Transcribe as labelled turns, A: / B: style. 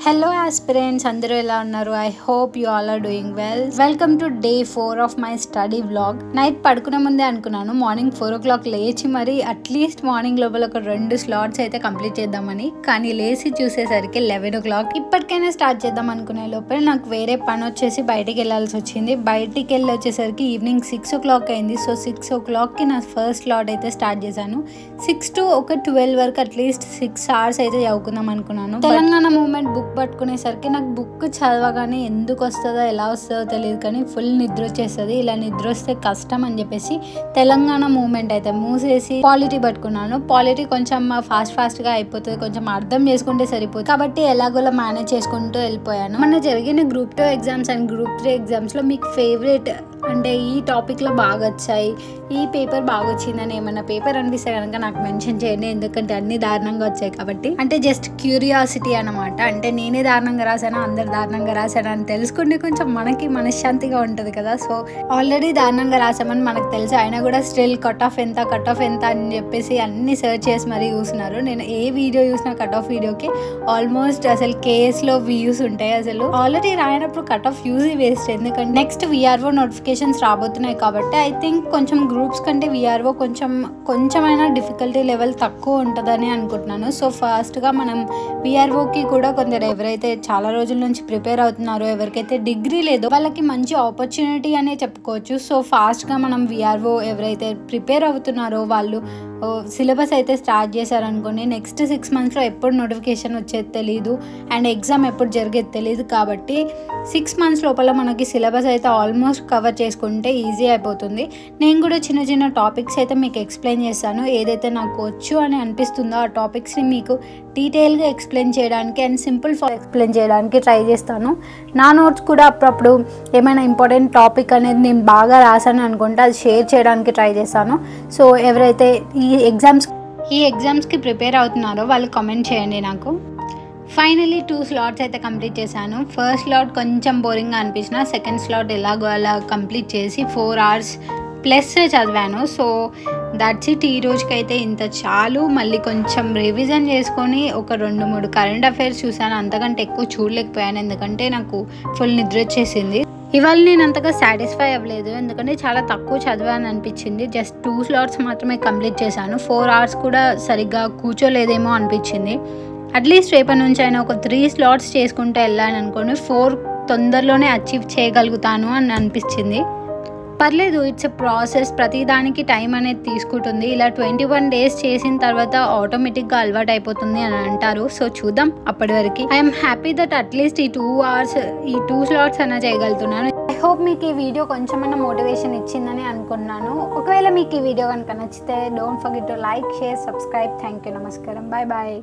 A: Hello aspirants, అందరూ ఎలా ఉన్నారు? I hope you all are doing well. Welcome to day 4 of my study vlog. Night పడుకునే ముందే అనుకున్నాను మార్నింగ్ 4 o'clock లేచి మరి అట్లీస్ట్ మార్నింగ్ లోపల ఒక 2 స్లాట్స్ అయితే కంప్లీట్ చేద్దామని. కానీ లేచి చూసేసరికి 11 o'clock. ఇప్పటికైనా స్టార్ట్ చేద్దాం అనుకునే లోపల నాకు వేరే పని వచ్చేసి బయటికి వెళ్ళాల్సి వచ్చింది. బయటికి వెళ్ళి వచ్చేసరికి ఈవినింగ్ 6 o'clock అయింది. సో 6 o'clockకి నా ఫస్ట్ స్లాట్ అయితే స్టార్ట్ చేశాను. 6 to ఒక 12 వరకు అట్లీస్ట్ 6 hours అయితే చదువుకుందాం అనుకున్నాను. తెలంగాణ మూవ్మెంట్ బుక్ పట్టుకునేసరికి నాకు బుక్ చదవగానే ఎందుకు వస్తుందో ఎలా వస్తుందో తెలియదు, కానీ ఫుల్ నిద్ర వచ్చేస్తుంది. ఇలా నిద్ర వస్తే కష్టం అని చెప్పేసి తెలంగాణ మూవ్మెంట్ అయితే మూసేసి పాలిటీ పట్టుకున్నాను. పాలిటీ కొంచెం ఫాస్ట్గా అయిపోతుంది, కొంచెం అర్థం చేసుకుంటే సరిపోతుంది కాబట్టి ఎలాగోలా మేనేజ్ చేసుకుంటూ వెళ్ళిపోయాను. మన జరిగిన గ్రూప్ 2 ఎగ్జామ్స్ అండ్ గ్రూప్ 3 ఎగ్జామ్స్లో మీకు ఫేవరెట్ అంటే ఈ టాపిక్లో బాగా వచ్చాయి, ఈ పేపర్ బాగా వచ్చిందని ఏమన్నా పేపర్ అనిపిస్తే కనుక నాకు మెన్షన్ చేయండి, ఎందుకంటే అన్ని దారుణంగా వచ్చాయి కాబట్టి. అంటే జస్ట్ క్యూరియాసిటీ అనమాట. అంటే నేనే దారుణంగా రాసానా అందరు దారుణంగా రాసానా అని తెలుసుకుంటే కొంచెం మనకి మనశ్శాంతిగా ఉంటుంది కదా. సో ఆల్రెడీ దారుణంగా రాసామని మనకు తెలుసు, అయినా కూడా స్టిల్ కట్ ఆఫ్ ఎంత అని చెప్పేసి అన్ని సెర్చ్ చేసి మరీ చూస్తున్నారు. నేను ఏ వీడియో చూసినా కట్ ఆఫ్ వీడియోకి ఆల్మోస్ట్ అసలు కేఎస్లో వ్యూస్ ఉంటాయి. అసలు ఆల్రెడీ రాయనప్పుడు కట్ ఆఫ్ యూజ్ వేస్ట్, ఎందుకంటే నెక్స్ట్ విఆర్ఓ నోటిఫికేషన్స్ రాబోతున్నాయి కాబట్టి ఐ థింక్ కొంచెం గ్రూప్స్ కంటే విఆర్ఓ కొంచెమైనా డిఫికల్టీ లెవెల్ తక్కువ ఉంటుందని అనుకుంటున్నాను. సో ఫాస్ట్గా మనం విఆర్ఓకి కూడా కొందరు ఎవరైతే చాలా రోజుల నుంచి ప్రిపేర్ అవుతున్నారో, ఎవరికైతే డిగ్రీ లేదో వాళ్ళకి మంచి ఆపర్చునిటీ అనే చెప్పుకోవచ్చు. సో ఫాస్ట్గా మనం విఆర్ఓ ఎవరైతే ప్రిపేర్ అవుతున్నారో వాళ్ళు సిలబస్ అయితే స్టార్ట్ చేశారనుకోండి, నెక్స్ట్ 6 monthsలో ఎప్పుడు నోటిఫికేషన్ వచ్చేది తెలియదు అండ్ ఎగ్జామ్ ఎప్పుడు జరిగేది తెలియదు. కాబట్టి 6 months లోపల మనకి సిలబస్ అయితే ఆల్మోస్ట్ కవర్ చేసుకుంటే ఈజీ అయిపోతుంది. నేను కూడా చిన్న చిన్న టాపిక్స్ అయితే మీకు ఎక్స్ప్లెయిన్ చేస్తాను. ఏదైతే నాకు వచ్చు అని అనిపిస్తుందో ఆ టాపిక్స్ని మీకు డీటెయిల్గా ఎక్స్ప్లెయిన్ చేయడానికి అండ్ సింపుల్ ఎక్స్ప్లెయిన్ చేయడానికి ట్రై చేస్తాను. నా నోట్స్ కూడా అప్పుడప్పుడు ఏమైనా ఇంపార్టెంట్ టాపిక్ అనేది నేను బాగా రాసాను అనుకుంటే అది షేర్ చేయడానికి ట్రై చేస్తాను. సో ఎవరైతే ఈ ఎగ్జామ్స్కి ప్రిపేర్ అవుతున్నారో వాళ్ళు కామెంట్ చేయండి నాకు. ఫైనలీ 2 slots అయితే కంప్లీట్ చేశాను. ఫస్ట్ స్లాట్ కొంచెం బోరింగ్గా అనిపించిన, సెకండ్ స్లాట్ ఎలాగో అలా కంప్లీట్ చేసి 4 hours ప్లస్ చదివాను. So that's it. ఈ రోజుకైతే ఇంత చాలు. మళ్ళీ కొంచెం రివిజన్ చేసుకొని ఒక 2-3 కరెంట్ అఫైర్స్ చూసాను, అంతకంటే ఎక్కువ చూడలేకపోయాను ఎందుకంటే నాకు ఫుల్ నిద్ర వచ్చేసింది. ఇవాళ నేను అంతగా సాటిస్ఫై అవ్వలేదు ఎందుకంటే చాలా తక్కువ చదివాను అనిపించింది. జస్ట్ 2 slots మాత్రమే కంప్లీట్ చేశాను. 4 hours కూడా సరిగ్గా కూర్చోలేదేమో అనిపించింది. అట్లీస్ట్ రేపటి నుంచి అయినా ఒక 3 slots చేసుకుంటే వెళ్ళాను అనుకోండి 4 తొందరలోనే అచీవ్ చేయగలుగుతాను అని అనిపించింది. పర్లేదు, ఇట్స్ ఎ ప్రాసెస్, ప్రతిదానికి టైం అనేది తీసుకుంటుంది. ఇలా 21 days చేసిన తర్వాత ఆటోమేటిక్గా అలవాటు అయిపోతుంది అని అంటారు. సో చూద్దాం అప్పటి వరకు. ఐఎమ్ హ్యాపీ దట్ అట్లీస్ట్ ఈ 2 hours ఈ 2 slots అయినా చేయగలుగుతున్నాను. ఐ హోప్ మీకు ఈ వీడియో కొంచెమైనా మోటివేషన్ ఇచ్చిందని అనుకున్నాను. ఒకవేళ మీకు ఈ వీడియో కనుక నచ్చితే don't forget to like, share, subscribe. Thank you, నమస్కారం, బాయ్ బాయ్.